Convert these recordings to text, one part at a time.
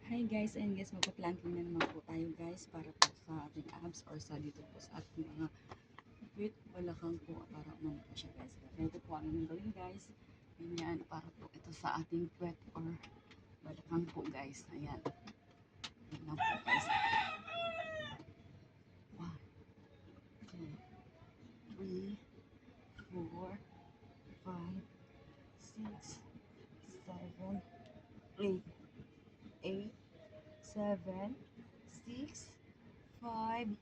Hi guys, and guys, magpa-planking na naman po tayo guys para po sa ating abs or sa dito po sa ating mga pit, balakang po para umano po siya guys. Ito po ang gawin guys. Ganyan, para po ito sa ating pit or balakang po guys. Ayan. Ayan lang po guys. 1, 2, 3, 4, 5, 6, 7, 8, 8, 7, 6, 5,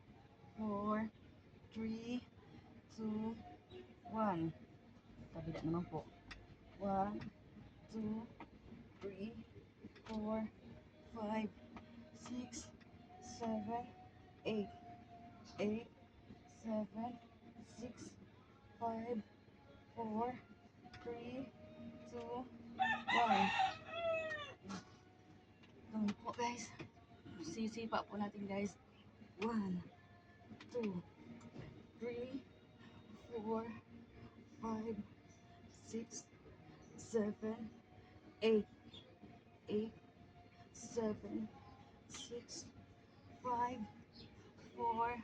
4, 3, 2, 1. Kabila naman po. 1, 2, 3, 4, 5, 6, 7, 8, 8, 7, 6, 5, 4, 3, 2, 1. Ganun po guys. Sisipa po natin guys. 1, 2, 3, 4, 5, 6, 7, 8, 8, 7, 6, 5, 4,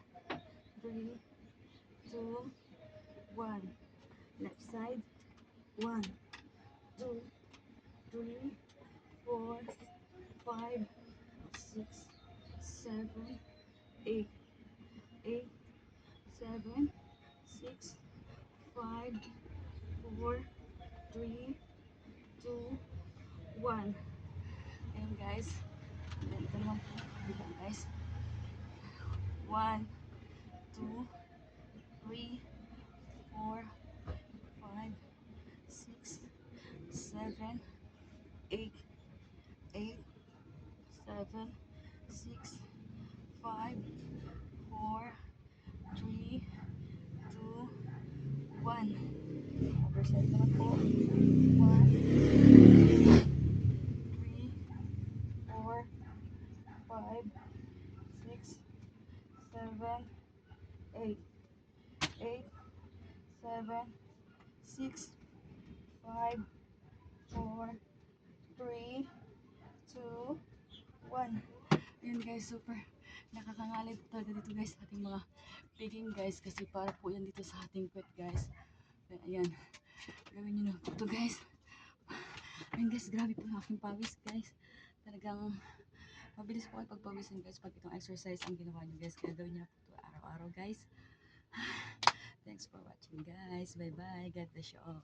3, 2, 1. Left side. 1, 2, 3, 4, 5, 6, 7, 8, 8, 7, 6, 5, 4, 3, 2, 1. Ayan guys. Ito naman po. Dito guys. 1, 2, 3, 4, 5, 6, 7, 8, 8, 7, 6, 5, 4, 3, 2, 1. Other side naman po. 1, 3, 4, 5, 6, 7, 8, 8, 7, 6, 5, 4, 3, 2, 1. Ayan guys, super nakakangalay po talaga dito guys ating mga picking guys kasi para po yan dito sa ating pet guys. Ayan, gawin nyo na po ito guys. Ayan guys, grabe po ang aking pawis guys. Talagang mabilis po kayo pagpawisan guys pag itong exercise ang ginawa nyo guys. Kaya gawin nyo na po ito araw-araw guys. Thanks for watching guys. Bye bye. God bless you all.